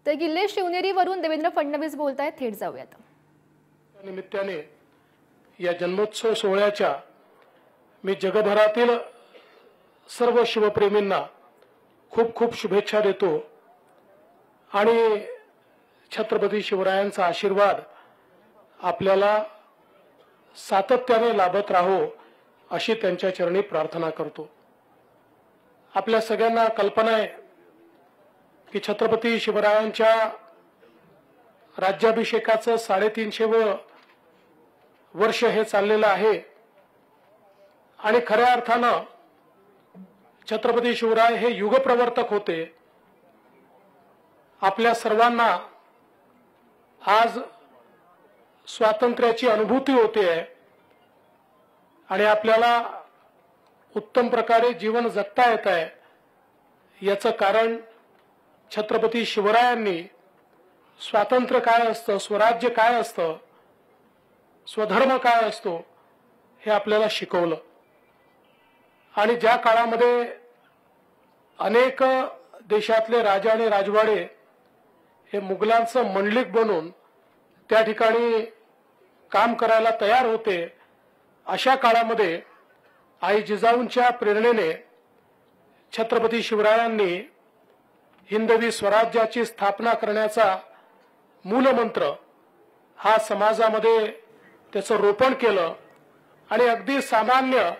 तर किल्ले शिवनेरीवरून देवेंद्र फडणवीस बोलतायत, थेट जाऊयात. निमित्ताने या जन्मोत्सव सोहळ्याच्या मी जगभरातील सर्व शिवप्रेमींना खूप खूप शुभेच्छा देतो आणि छत्रपती शिवरायांचा आशीर्वाद आपल्याला सातत्याने लाभत राहो अशी त्यांच्या चरणी प्रार्थना करतो. आपल्या सगळ्यांना कल्पना आहे की छत्रपती शिवरायांच्या राज्याभिषेकाचं 350वं वर्ष हे चाललेलं आहे आणि खऱ्या अर्थानं छत्रपती शिवराय हे युगप्रवर्तक होते. आपल्या सर्वांना आज स्वातंत्र्याची अनुभूती होते आणि आपल्याला उत्तम प्रकारे जीवन जगता येत आहे. याचं कारण छत्रपती शिवरायांनी स्वातंत्र्य काय असतं, स्वराज्य काय असतं, स्वधर्म काय असतो हे आपल्याला शिकवलं. आणि ज्या काळामध्ये अनेक देशातले राजा आणि राजवाडे हे मुघलांचं मंडलिक बनून त्या ठिकाणी काम करायला तयार होते, अशा काळामध्ये आई जिजाऊंच्या प्रेरणेने छत्रपती शिवरायांनी हिंदवी स्वराज्याची स्थापना करण्याचा मूलमंत्र हा समाजामध्ये त्याचं रोपण केलं आणि अगदी सामान्य